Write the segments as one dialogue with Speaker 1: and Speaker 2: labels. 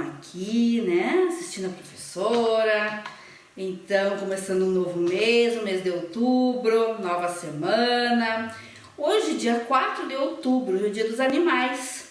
Speaker 1: aqui, né, assistindo a professora. Então, começando um novo mês, o mês de outubro, nova semana. Hoje, dia 4 de outubro, é o dia dos animais.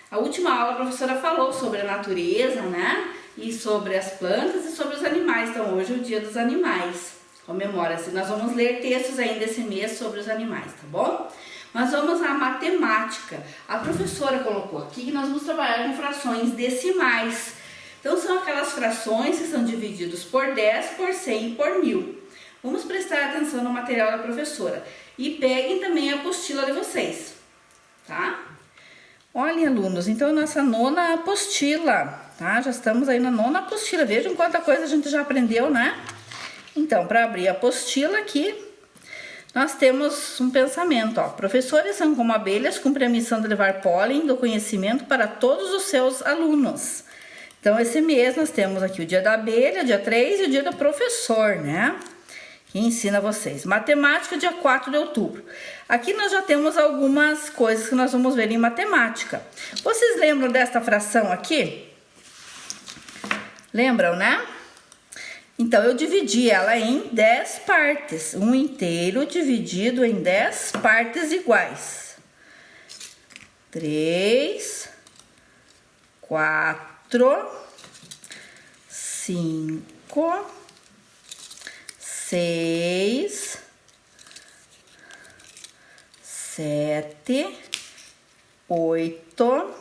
Speaker 1: A última aula a professora falou sobre a natureza, né, e sobre as plantas e sobre os animais. Então, hoje é o dia dos animais. Comemora-se. Nós vamos ler textos ainda esse mês sobre os animais, tá bom? Nós vamos à matemática. A professora colocou aqui que nós vamos trabalhar com frações decimais. Então, são aquelas frações que são divididas por 10, por 100 e por 1000. Vamos prestar atenção no material da professora. E peguem também a apostila de vocês, tá? Olhem, alunos, então nossa nona apostila, tá? Já estamos aí na nona apostila. Vejam quanta coisa a gente já aprendeu, né? Então, para abrir a apostila aqui, nós temos um pensamento, ó. Professores são como abelhas, cumprem a missão de levar pólen do conhecimento para todos os seus alunos. Então, esse mês nós temos aqui o dia da abelha, dia 3, e o dia do professor, né? Que ensina vocês. Matemática, dia 4 de outubro. Aqui nós já temos algumas coisas que nós vamos ver em matemática. Vocês lembram desta fração aqui? Lembram, né? Então, eu dividi ela em 10 partes. Um inteiro dividido em 10 partes iguais. 3, 4, 5, 6, 7, 8,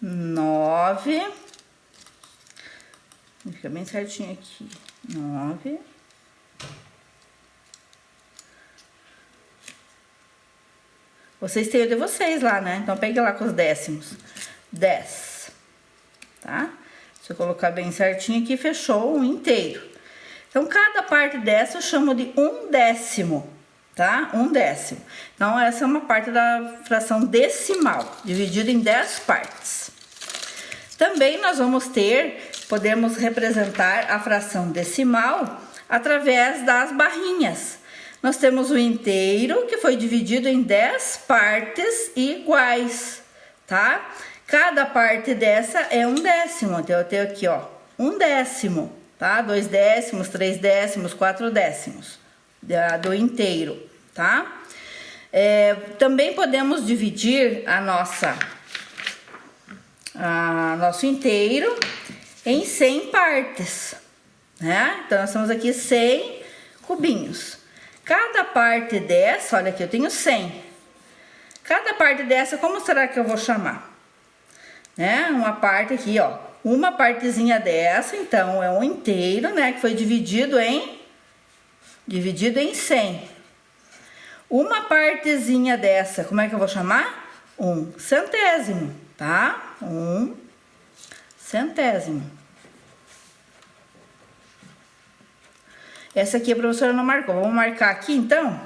Speaker 1: 9... Fica bem certinho aqui. 9. Vocês têm o de vocês lá, né? Então, pegue lá com os décimos. 10. Tá? Se eu colocar bem certinho aqui, fechou um inteiro. Então, cada parte dessa eu chamo de 1/10, tá? 1/10. Então, essa é uma parte da fração decimal, dividida em 10 partes. Também nós podemos representar a fração decimal através das barrinhas. Nós temos o inteiro, que foi dividido em 10 partes iguais, tá? Cada parte dessa é 1/10. Então, eu tenho aqui, ó, 1/10, tá? 2 décimos, 3 décimos, 4 décimos do inteiro, tá? Também podemos dividir nosso inteiro em 100 partes, né? Então, nós temos aqui 100 cubinhos. Cada parte dessa, olha aqui, eu tenho 100. Cada parte dessa, como será que eu vou chamar? Né? Uma parte aqui, ó, uma partezinha dessa, então, é um inteiro, né? Que foi dividido em 100. Uma partezinha dessa, como é que eu vou chamar? 1/100, tá? 1/100. Essa aqui a professora não marcou. Vamos marcar aqui, então?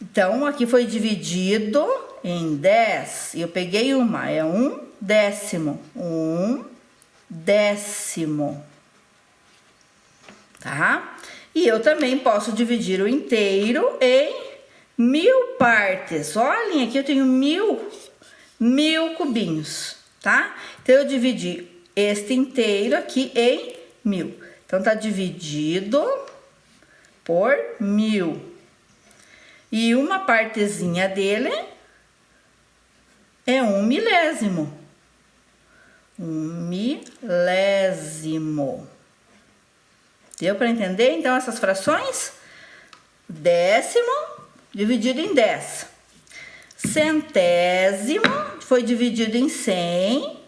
Speaker 1: Então, aqui foi dividido em 10. E eu peguei uma. É 1/10. 1/10. Tá? E eu também posso dividir o inteiro em 1000 partes. Olhem, aqui eu tenho 1000 cubinhos, tá? Então, eu dividi este inteiro aqui em 1000. Então, tá dividido por 1000. E uma partezinha dele é 1/1000. 1/1000. Deu para entender, então, essas frações? Décimo dividido em 10. Centésimo foi dividido em 100.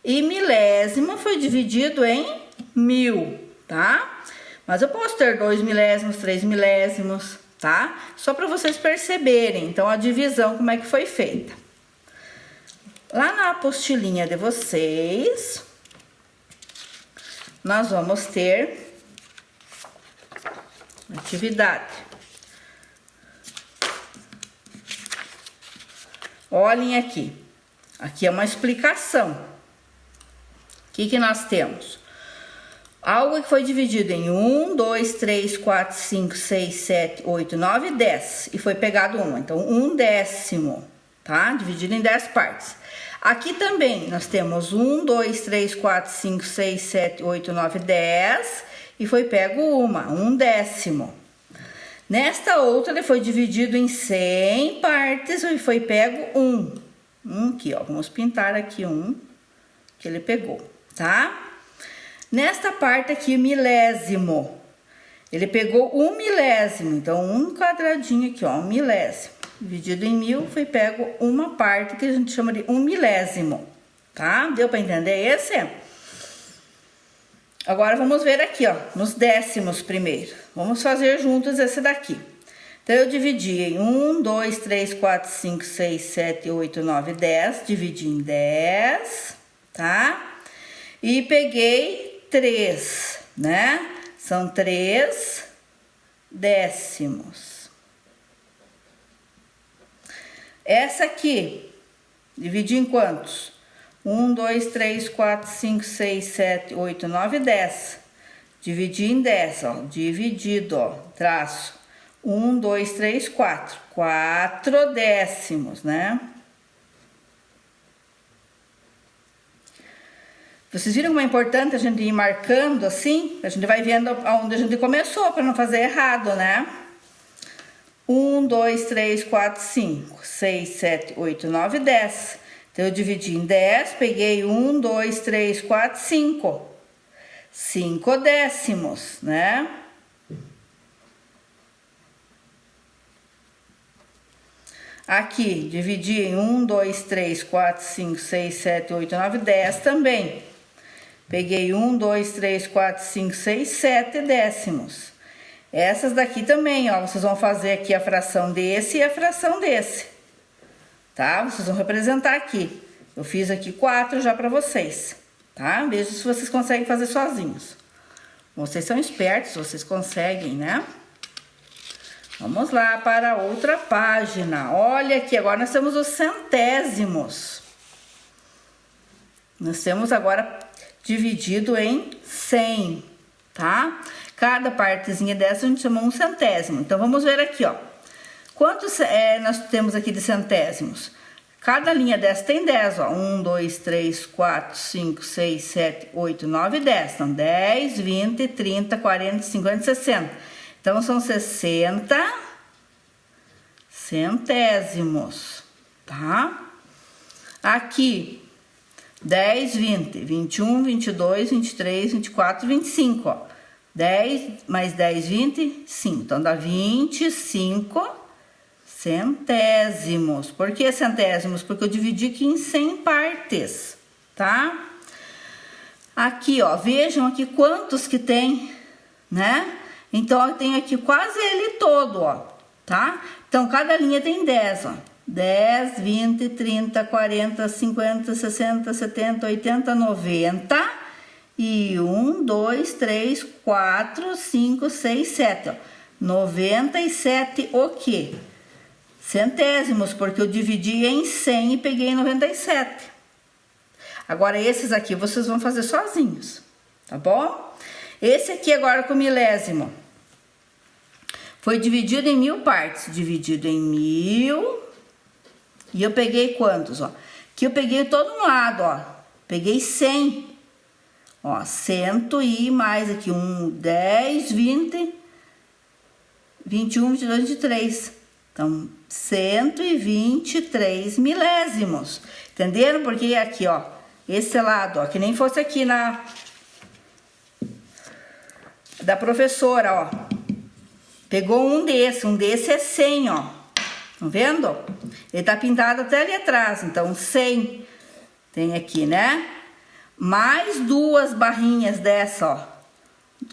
Speaker 1: E milésimo foi dividido em 1000, tá? Mas eu posso ter 2 milésimos, 3 milésimos, tá? Só para vocês perceberem, então, a divisão, como é que foi feita. Lá na apostilinha de vocês, nós vamos ter atividade. Olhem aqui. Aqui é uma explicação. O que nós temos? Algo que foi dividido em 1, 2, 3, 4, 5, 6, 7, 8, 9, 10. E foi pegado 1. Então, 1/10. tá? Dividido em 10 partes. Aqui também nós temos 1, 2, 3, 4, 5, 6, 7, 8, 9, 10 e foi pego um décimo. Nesta outra ele foi dividido em 100 partes e foi pego aqui, ó, vamos pintar aqui que ele pegou, tá? Nesta parte aqui, milésimo, ele pegou 1 milésimo, então um quadradinho aqui, ó, 1 milésimo. Dividido em 1000, foi pego uma parte que a gente chama de 1 milésimo, tá? Deu para entender esse? Agora vamos ver aqui, ó, nos décimos primeiro. Vamos fazer juntos esse daqui. Então, eu dividi em 1, 2, 3, 4, 5, 6, 7, 8, 9, 10. Dividi em 10, tá? E peguei 3, né? São 3 décimos. Essa aqui, dividi em quantos? 1, 2, 3, 4, 5, 6, 7, 8, 9, 10. Dividi em 10, ó. Dividido, ó. Traço. 1, 2, 3, 4. 4 décimos, né? Vocês viram como é importante a gente ir marcando assim? A gente vai vendo aonde a gente começou, para não fazer errado, né? 1, 2, 3, 4, 5, 6, 7, 8, 9, 10. Então, eu dividi em 10, peguei 1, 2, 3, 4, 5. 5 décimos, né? Aqui, dividi em 1, 2, 3, 4, 5, 6, 7, 8, 9, 10 também. Peguei 1, 2, 3, 4, 5, 6, 7 décimos. Essas daqui também, ó, vocês vão fazer aqui a fração desse e a fração desse. Tá? Vocês vão representar aqui. Eu fiz aqui 4 já para vocês, tá? Veja se vocês conseguem fazer sozinhos. Vocês são espertos, vocês conseguem, né? Vamos lá para outra página. Olha aqui, agora nós temos os centésimos. Nós temos agora dividido em 100, tá? Cada partezinha dessa a gente chama um centésimo. Então, vamos ver aqui, ó. Quantos nós temos aqui de centésimos? Cada linha dessa tem 10, ó. 1, 2, 3, 4, 5, 6, 7, 8, 9, 10. Então, 10, 20, 30, 40, 50, 60. Então, são 60 centésimos, tá? Aqui, 10, 20, 21, 22, 23, 24, 25, ó. 10 mais 10, 25. Então, dá 25 centésimos. Por que centésimos? Porque eu dividi aqui em 100 partes, tá? Aqui, ó, vejam aqui quantos que tem, né? Então, eu tenho aqui quase ele todo, ó, tá? Então, cada linha tem 10, ó. 10, 20, 30, 40, 50, 60, 70, 80, 90... E 1, 2, 3, 4, 5, 6, 7, ó. 97 o quê? Centésimos, porque eu dividi em 100 e peguei 97. Agora, esses aqui vocês vão fazer sozinhos, tá bom? Esse aqui agora com milésimo. Foi dividido em 1000 partes. Dividido em 1000. E eu peguei quantos, ó? Aqui eu peguei todo um lado, ó. Peguei 100. Ó, 100 e mais aqui, 10, 20, 21, 22, 23. Então, 123 milésimos. Entenderam? Porque aqui, ó, esse lado, ó, que nem fosse aqui da professora, ó. Pegou um desse é 100, ó. Estão vendo? Ele tá pintado até ali atrás, então 100 tem aqui, né? Mais 2 barrinhas dessa, ó,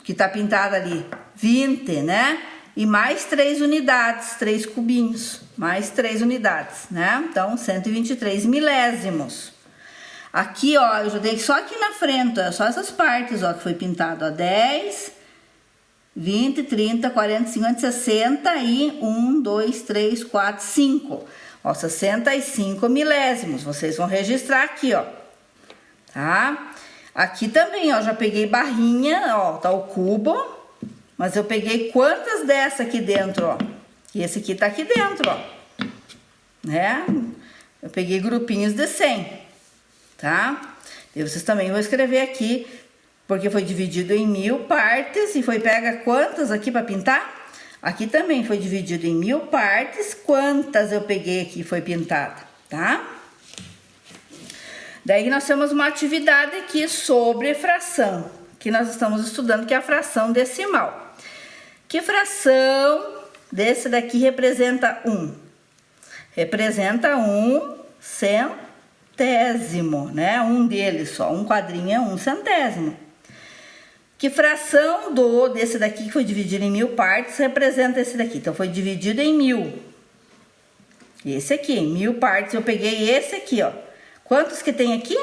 Speaker 1: que tá pintada ali, 20, né? E mais 3 unidades, 3 cubinhos, mais 3 unidades, né? Então, 123 milésimos. Aqui, ó, eu já dei só aqui na frente, ó, só essas partes, ó, que foi pintado, ó, 10, 20, 30, 40, 50, 60 e 1, 2, 3, 4, 5. Ó, 65 milésimos. Vocês vão registrar aqui, ó. Tá? Aqui também, ó, já peguei barrinha, ó, tá o cubo, mas eu peguei quantas dessa aqui dentro, ó? E esse aqui tá aqui dentro, ó, né? eu peguei grupinhos de 100, tá? E vocês também vão escrever aqui, porque foi dividido em 1000 partes e foi pega quantas aqui para pintar? Aqui também foi dividido em 1000 partes, quantas eu peguei aqui foi pintada, tá? Daí nós temos uma atividade aqui sobre fração, que nós estamos estudando, que é a fração decimal. Que fração desse daqui representa 1? Representa 1 centésimo, né? Um deles só, um quadrinho é 1 centésimo. Que fração desse daqui, que foi dividido em 1000 partes, representa esse daqui? Então, foi dividido em 1000. Esse aqui, em 1000 partes, eu peguei esse aqui, ó. Quantos que tem aqui?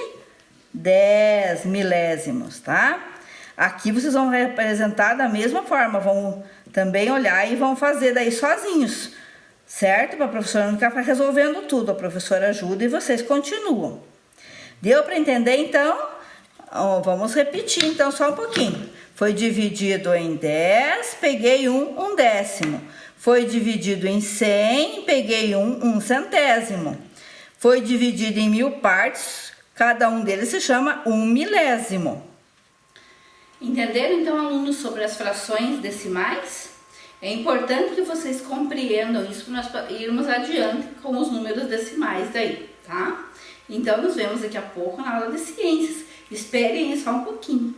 Speaker 1: 10 milésimos, tá? Aqui vocês vão representar da mesma forma, vão também olhar e vão fazer daí sozinhos, certo? Para a professora não ficar resolvendo tudo, a professora ajuda e vocês continuam. Deu para entender, então? Ó, vamos repetir, então, só um pouquinho. Foi dividido em 10, peguei um décimo. Foi dividido em 100, peguei um centésimo. Foi dividido em 1000 partes, cada um deles se chama 1 milésimo. Entenderam, então, alunos, sobre as frações decimais? É importante que vocês compreendam isso para nós irmos adiante com os números decimais daí, tá? Então, nos vemos daqui a pouco na aula de ciências. Esperem aí só um pouquinho.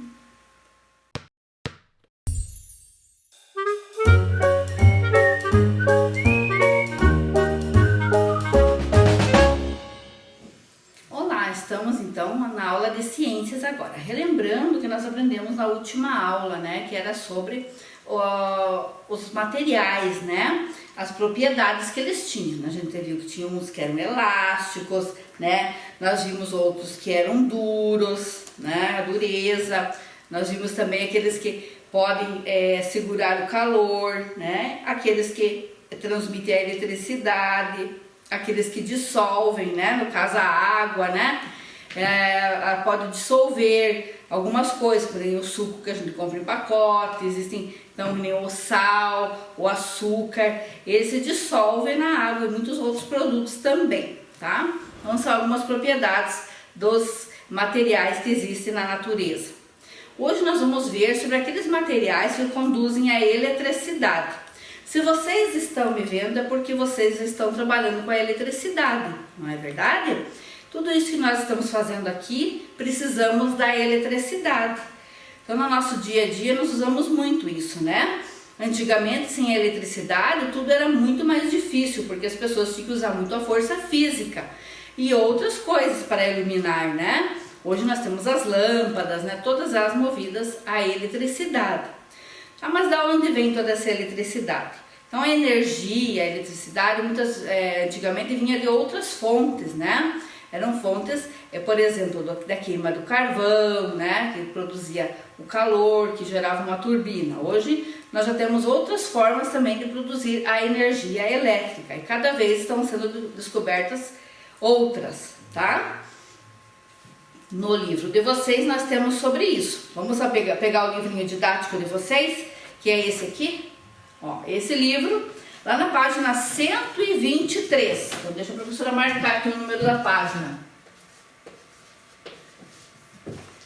Speaker 1: Olá, estamos então na aula de ciências agora. Relembrando que nós aprendemos na última aula, né? Que era sobre os materiais, né? As propriedades que eles tinham. A gente viu que tinha uns que eram elásticos, né? Nós vimos outros que eram duros, né? A dureza. Nós vimos também aqueles que podem segurar o calor, né? Aqueles que transmitem a eletricidade, aqueles que dissolvem, né? No caso a água, né? Pode dissolver algumas coisas, por exemplo, o suco que a gente compra em pacote, existem então nem o sal, o açúcar, eles se dissolvem na água e muitos outros produtos também, tá? Então são algumas propriedades dos materiais que existem na natureza. Hoje nós vamos ver sobre aqueles materiais que conduzem a eletricidade. Se vocês estão me vendo é porque vocês estão trabalhando com a eletricidade, não é verdade? Tudo isso que nós estamos fazendo aqui, precisamos da eletricidade. Então, no nosso dia a dia, nós usamos muito isso, né? Antigamente, sem eletricidade, tudo era muito mais difícil, porque as pessoas tinham que usar muito a força física e outras coisas para iluminar, né? Hoje nós temos as lâmpadas, né? Todas elas movidas a eletricidade. Ah, mas da onde vem toda essa eletricidade? Então, a energia, a eletricidade, antigamente vinha de outras fontes, né? Eram fontes, por exemplo, da queima do carvão, né, que produzia o calor, que gerava uma turbina. Hoje nós já temos outras formas também de produzir a energia elétrica e cada vez estão sendo descobertas outras, tá? No livro de vocês nós temos sobre isso. Vamos pegar o livrinho didático de vocês, que é esse aqui, ó, esse livro. Lá na página 123, então deixa a professora marcar aqui o número da página.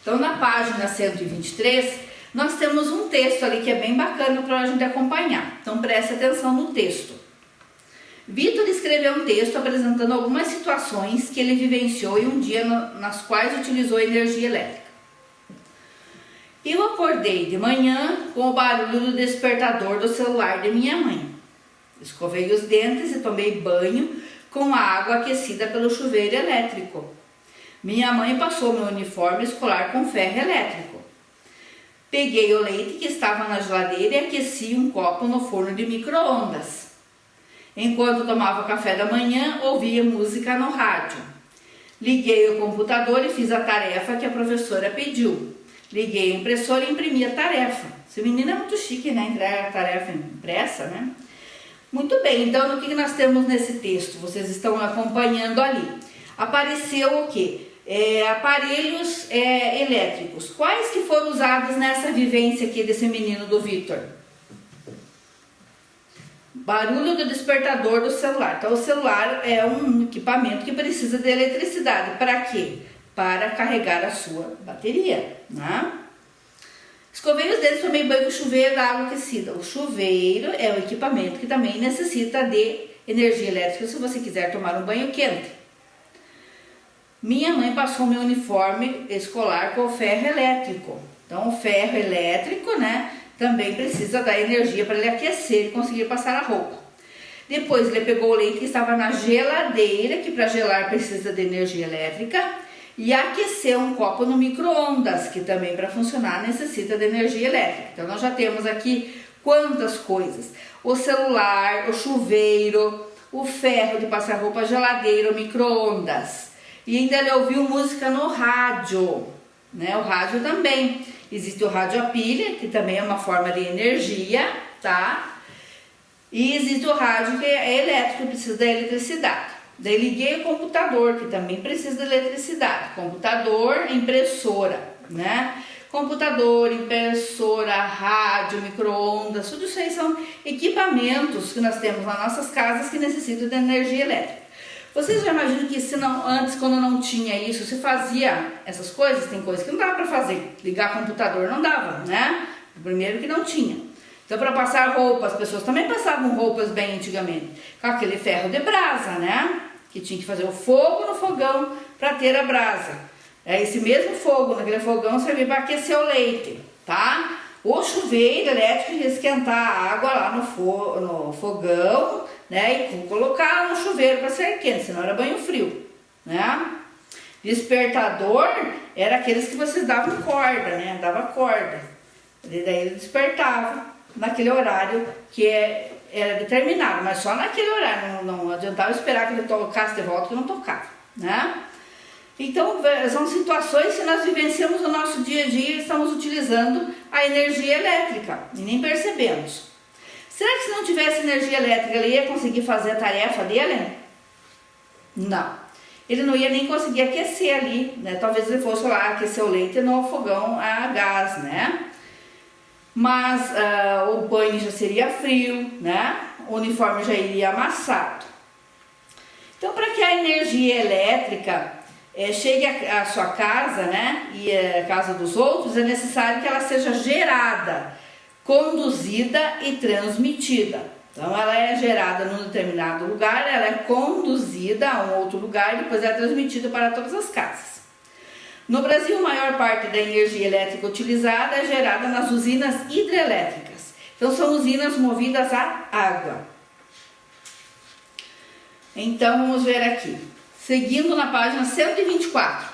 Speaker 1: Então na página 123, nós temos um texto ali que é bem bacana para a gente acompanhar. Então preste atenção no texto. Vitor escreveu um texto apresentando algumas situações que ele vivenciou em um dia nas quais utilizou energia elétrica. Eu acordei de manhã com o barulho do despertador do celular de minha mãe. Escovei os dentes e tomei banho com a água aquecida pelo chuveiro elétrico. Minha mãe passou meu uniforme escolar com ferro elétrico. Peguei o leite que estava na geladeira e aqueci um copo no forno de micro-ondas. Enquanto tomava café da manhã, ouvia música no rádio. Liguei o computador e fiz a tarefa que a professora pediu. Liguei a impressora e imprimi a tarefa. Esse menino é muito chique, né? Entregar a tarefa impressa, né? Muito bem, então o que nós temos nesse texto? Vocês estão acompanhando ali. Apareceu o quê? Aparelhos elétricos. Quais que foram usados nessa vivência aqui desse menino do Vitor? Barulho do despertador do celular. Então, o celular é um equipamento que precisa de eletricidade. Para quê? Para carregar a sua bateria, né? Escovei os dentes, tomei banho com chuveiro da água aquecida. O chuveiro é o equipamento que também necessita de energia elétrica se você quiser tomar um banho quente. Minha mãe passou meu uniforme escolar com o ferro elétrico. Então, o ferro elétrico, né, também precisa da energia para ele aquecer e conseguir passar a roupa. Depois, ele pegou o leite que estava na geladeira, que para gelar precisa de energia elétrica, e aqueceu um copo no micro-ondas, que também para funcionar necessita de energia elétrica. Então, nós já temos aqui quantas coisas: o celular, o chuveiro, o ferro de passar roupa, a geladeira, o micro-ondas. E ainda ele ouviu música no rádio, né? O rádio também. Existe o rádio a pilha, que também é uma forma de energia, tá? E existe o rádio que é elétrico, que precisa da eletricidade. Daí liguei o computador, que também precisa de eletricidade. Computador, impressora, né? Computador, impressora, rádio, micro-ondas, tudo isso aí são equipamentos que nós temos nas nossas casas que necessitam de energia elétrica. Vocês já imaginam que se não, antes, quando não tinha isso, se fazia essas coisas? Tem coisas que não dava para fazer. Ligar computador não dava, né? Primeiro que não tinha. Então, para passar roupa, as pessoas também passavam roupas bem antigamente. Com aquele ferro de brasa, né? Que tinha que fazer o fogo no fogão para ter a brasa. Esse mesmo fogo naquele fogão servia para aquecer o leite, tá? O chuveiro elétrico ia esquentar a água lá no fogão, né? E colocar no chuveiro para ser quente, senão era banho frio, né? Despertador era aqueles que vocês davam corda, né? Dava corda. E daí ele despertava naquele horário que era determinado, mas só naquele horário. Não adiantava esperar que ele tocasse de volta, que não tocava, né? Então, são situações que nós vivenciamos no nosso dia a dia e estamos utilizando a energia elétrica e nem percebemos. Será que se não tivesse energia elétrica ele ia conseguir fazer a tarefa dele? Não. Ele não ia nem conseguir aquecer ali, né? Talvez ele fosse lá aquecer o leite no fogão a gás, né? Mas o banho já seria frio, né? O uniforme já iria amassado. Então, para que a energia elétrica chegue à sua casa, né, e a casa dos outros, é necessário que ela seja gerada, conduzida e transmitida. Então, ela é gerada num determinado lugar, ela é conduzida a um outro lugar e depois é transmitida para todas as casas. No Brasil, a maior parte da energia elétrica utilizada é gerada nas usinas hidrelétricas. Então, são usinas movidas a água. Então, vamos ver aqui. Seguindo na página 124,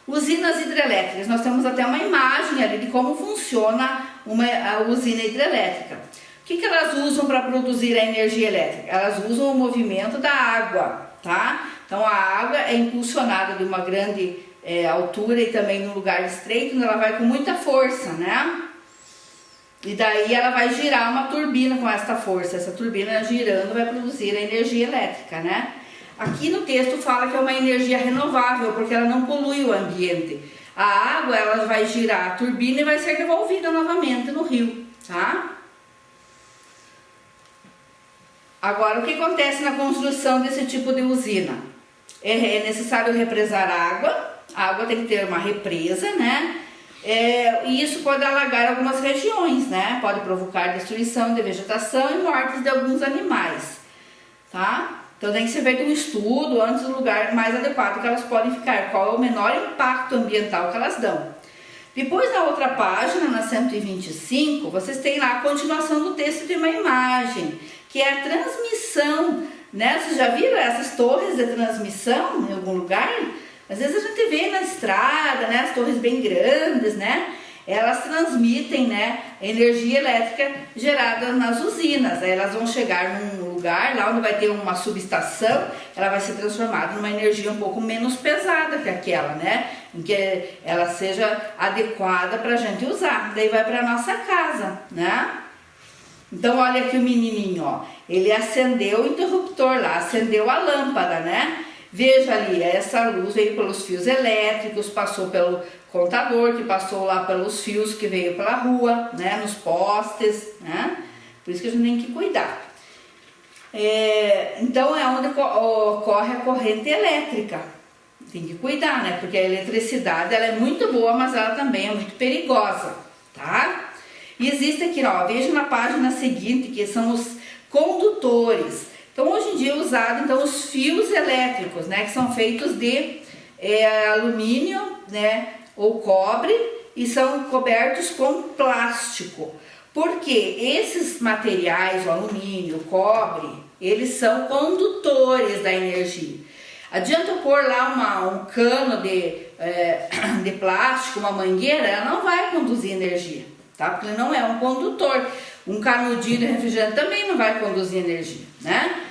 Speaker 1: usinas hidrelétricas. Nós temos até uma imagem ali de como funciona a usina hidrelétrica. O que elas usam para produzir a energia elétrica? Elas usam o movimento da água, tá? Então a água é impulsionada de uma grande altura e também num lugar estreito, onde ela vai com muita força, né? E daí ela vai girar uma turbina com essa força. Essa turbina girando vai produzir a energia elétrica, né? Aqui no texto fala que é uma energia renovável, porque ela não polui o ambiente. A água, ela vai girar a turbina e vai ser devolvida novamente no rio, tá? Agora, o que acontece na construção desse tipo de usina? É necessário represar água. A água tem que ter uma represa, né? E isso pode alagar algumas regiões, né? Pode provocar destruição de vegetação e mortes de alguns animais, tá? Então tem que ser feito um estudo antes do lugar mais adequado que elas podem ficar, qual é o menor impacto ambiental que elas dão. Depois na outra página, na 125, vocês têm lá a continuação do texto de uma imagem, que é a transmissão, né? Vocês já viram essas torres de transmissão em algum lugar? Às vezes a gente vê na estrada, né? As torres bem grandes, né? Elas transmitem, né, energia elétrica gerada nas usinas. Aí elas vão chegar num lugar lá onde vai ter uma subestação, ela vai ser transformada numa energia um pouco menos pesada que aquela, né? Em que ela seja adequada para a gente usar. Daí vai para nossa casa, né? Então olha aqui o menininho, ó. Ele acendeu o interruptor lá, acendeu a lâmpada, né? Veja ali, essa luz veio pelos fios elétricos, passou pelo contador, que passou lá pelos fios que veio pela rua, né, nos postes, né? Por isso que a gente tem que cuidar. Então é onde ocorre a corrente elétrica. Tem que cuidar, né? Porque a eletricidade ela é muito boa, mas ela também é muito perigosa, tá? E existe aqui, ó, veja na página seguinte, que são os condutores. Então hoje em dia é usado então os fios elétricos, né? Que são feitos de alumínio, né? Ou cobre, e são cobertos com plástico. Porque esses materiais, o alumínio, o cobre, eles são condutores da energia. Adianta eu pôr lá um cano de plástico, uma mangueira, ela não vai conduzir energia, tá? Porque ele não é um condutor. Um canudinho de refrigerante também não vai conduzir energia, né?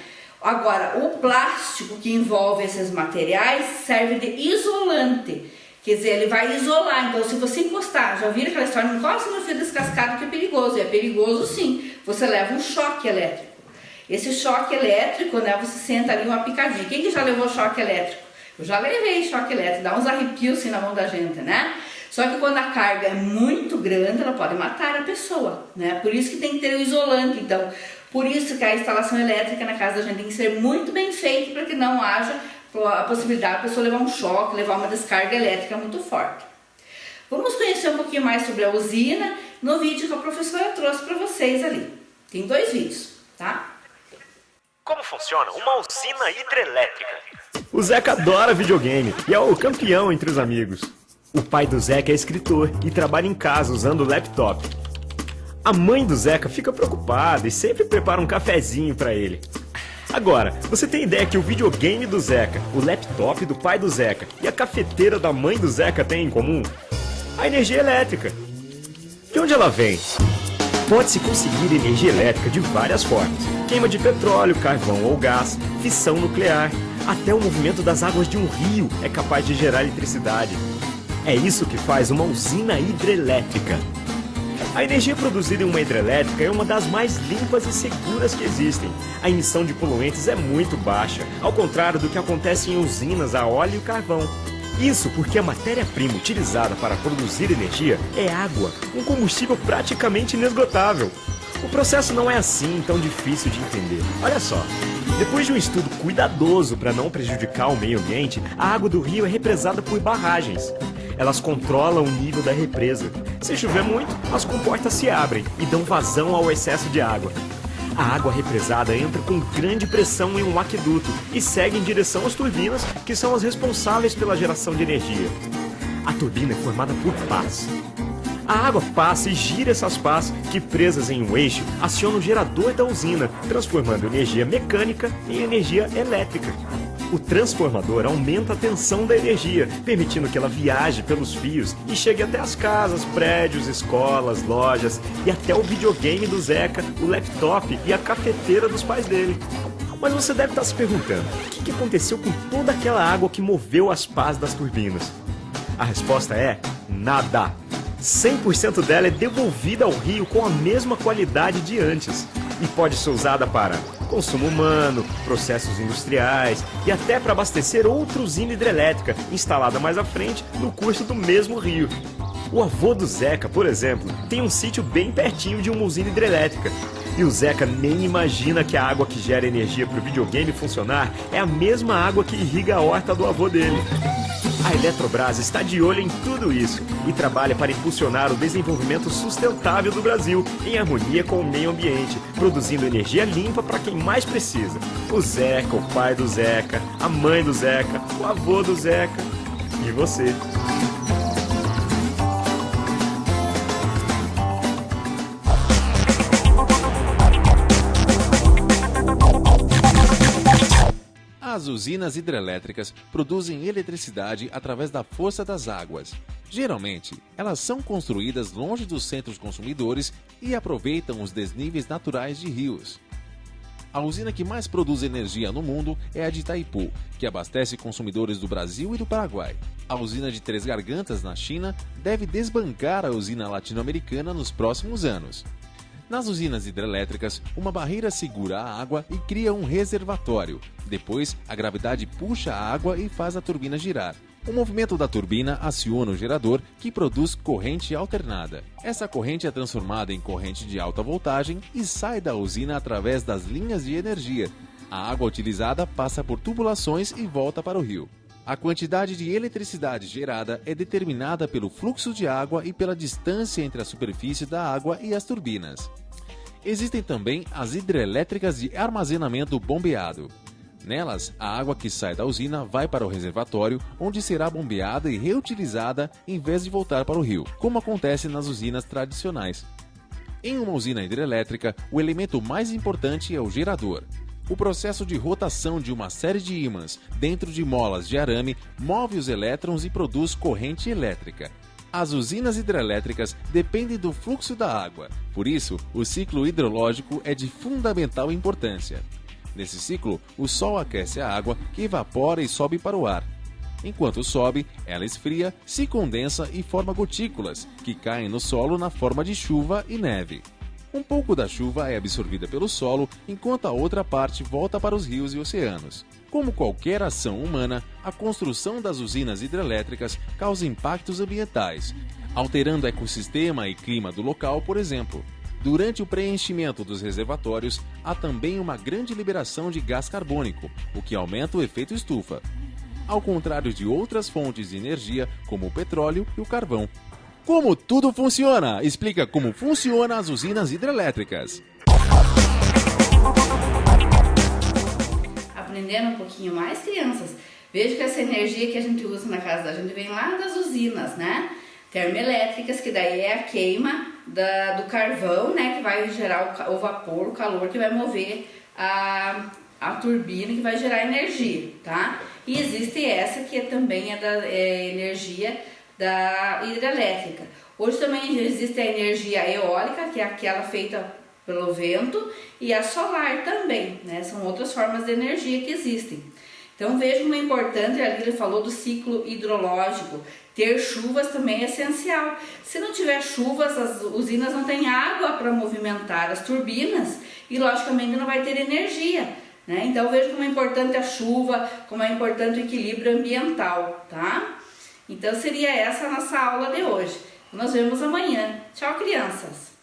Speaker 1: Agora, o plástico que envolve esses materiais serve de isolante. Quer dizer, ele vai isolar. Então, se você encostar, já viram aquela história, não encosta no fio descascado que é perigoso. E é perigoso sim, você leva um choque elétrico. Esse choque elétrico, né, você senta ali uma picadinha. Quem que já levou choque elétrico? Eu já levei choque elétrico, dá uns arrepios assim na mão da gente, né? Só que quando a carga é muito grande, ela pode matar a pessoa, né? Por isso que tem que ter o isolante, então. Por isso que a instalação elétrica na casa da gente tem que ser muito bem feita para que não haja a possibilidade da pessoa levar um choque, levar uma descarga elétrica muito forte. Vamos conhecer um pouquinho mais sobre a usina no vídeo que a professora trouxe para vocês ali. Tem 2 vídeos, tá?
Speaker 2: Como funciona uma usina hidrelétrica?
Speaker 3: O Zeca adora videogame e é o campeão entre os amigos. O pai do Zeca é escritor e trabalha em casa usando o laptop. A mãe do Zeca fica preocupada e sempre prepara um cafezinho para ele. Agora, você tem ideia que o videogame do Zeca, o laptop do pai do Zeca e a cafeteira da mãe do Zeca têm em comum? A energia elétrica. De onde ela vem? Pode-se conseguir energia elétrica de várias formas. Queima de petróleo, carvão ou gás, fissão nuclear. Até o movimento das águas de um rio é capaz de gerar eletricidade. É isso que faz uma usina hidrelétrica. A energia produzida em uma hidrelétrica é uma das mais limpas e seguras que existem. A emissão de poluentes é muito baixa, ao contrário do que acontece em usinas a óleo e carvão. Isso porque a matéria-prima utilizada para produzir energia é água, um combustível praticamente inesgotável. O processo não é assim tão difícil de entender. Olha só, depois de um estudo cuidadoso para não prejudicar o meio ambiente, a água do rio é represada por barragens. Elas controlam o nível da represa. Se chover muito, as comportas se abrem e dão vazão ao excesso de água. A água represada entra com grande pressão em um aqueduto e segue em direção às turbinas, que são as responsáveis pela geração de energia. A turbina é formada por pás. A água passa e gira essas pás, que presas em um eixo, acionam o gerador da usina, transformando energia mecânica em energia elétrica. O transformador aumenta a tensão da energia, permitindo que ela viaje pelos fios e chegue até as casas, prédios, escolas, lojas e até o videogame do Zeca, o laptop e a cafeteira dos pais dele. Mas você deve estar se perguntando, o que aconteceu com toda aquela água que moveu as pás das turbinas? A resposta é nada. 100% dela é devolvida ao rio com a mesma qualidade de antes e pode ser usada para consumo humano, processos industriais e até para abastecer outra usina hidrelétrica instalada mais à frente no curso do mesmo rio. O avô do Zeca, por exemplo, tem um sítio bem pertinho de uma usina hidrelétrica. E o Zeca nem imagina que a água que gera energia para o videogame funcionar é a mesma água que irriga a horta do avô dele. A Eletrobras está de olho em tudo isso e trabalha para impulsionar o desenvolvimento sustentável do Brasil em harmonia com o meio ambiente, produzindo energia limpa para quem mais precisa. O Zeca, o pai do Zeca, a mãe do Zeca, o avô do Zeca e você.
Speaker 4: As usinas hidrelétricas produzem eletricidade através da força das águas. Geralmente, elas são construídas longe dos centros consumidores e aproveitam os desníveis naturais de rios. A usina que mais produz energia no mundo é a de Itaipu, que abastece consumidores do Brasil e do Paraguai. A usina de Três Gargantas, na China, deve desbancar a usina latino-americana nos próximos anos. Nas usinas hidrelétricas, uma barreira segura a água e cria um reservatório. Depois, a gravidade puxa a água e faz a turbina girar. O movimento da turbina aciona o gerador, que produz corrente alternada. Essa corrente é transformada em corrente de alta voltagem e sai da usina através das linhas de energia. A água utilizada passa por tubulações e volta para o rio. A quantidade de eletricidade gerada é determinada pelo fluxo de água e pela distância entre a superfície da água e as turbinas. Existem também as hidrelétricas de armazenamento bombeado. Nelas, a água que sai da usina vai para o reservatório, onde será bombeada e reutilizada em vez de voltar para o rio, como acontece nas usinas tradicionais. Em uma usina hidrelétrica, o elemento mais importante é o gerador. O processo de rotação de uma série de ímãs dentro de molas de arame move os elétrons e produz corrente elétrica. As usinas hidrelétricas dependem do fluxo da água, por isso, o ciclo hidrológico é de fundamental importância. Nesse ciclo, o sol aquece a água, que evapora e sobe para o ar. Enquanto sobe, ela esfria, se condensa e forma gotículas, que caem no solo na forma de chuva e neve. Um pouco da chuva é absorvida pelo solo, enquanto a outra parte volta para os rios e oceanos. Como qualquer ação humana, a construção das usinas hidrelétricas causa impactos ambientais, alterando o ecossistema e clima do local, por exemplo. Durante o preenchimento dos reservatórios, há também uma grande liberação de gás carbônico, o que aumenta o efeito estufa. Ao contrário de outras fontes de energia, como o petróleo e o carvão. Como tudo funciona? Explica como funcionam as usinas hidrelétricas.
Speaker 1: Aprendendo um pouquinho mais, crianças, veja que essa energia que a gente usa na casa da gente vem lá das usinas, né? Termoelétricas, que daí é a queima do carvão, né? Que vai gerar o vapor, o calor, que vai mover a turbina, que vai gerar energia, tá? E existe essa que também é da energia da hidrelétrica. Hoje também existe a energia eólica, que é aquela feita pelo vento, e a solar também, né? São outras formas de energia que existem. Então veja como é importante, ali ele falou do ciclo hidrológico, ter chuvas também é essencial. Se não tiver chuvas, as usinas não têm água para movimentar as turbinas e logicamente não vai ter energia, né? Então veja como é importante a chuva, como é importante o equilíbrio ambiental, tá? Então seria essa a nossa aula de hoje. Nós vemos amanhã. Tchau, crianças!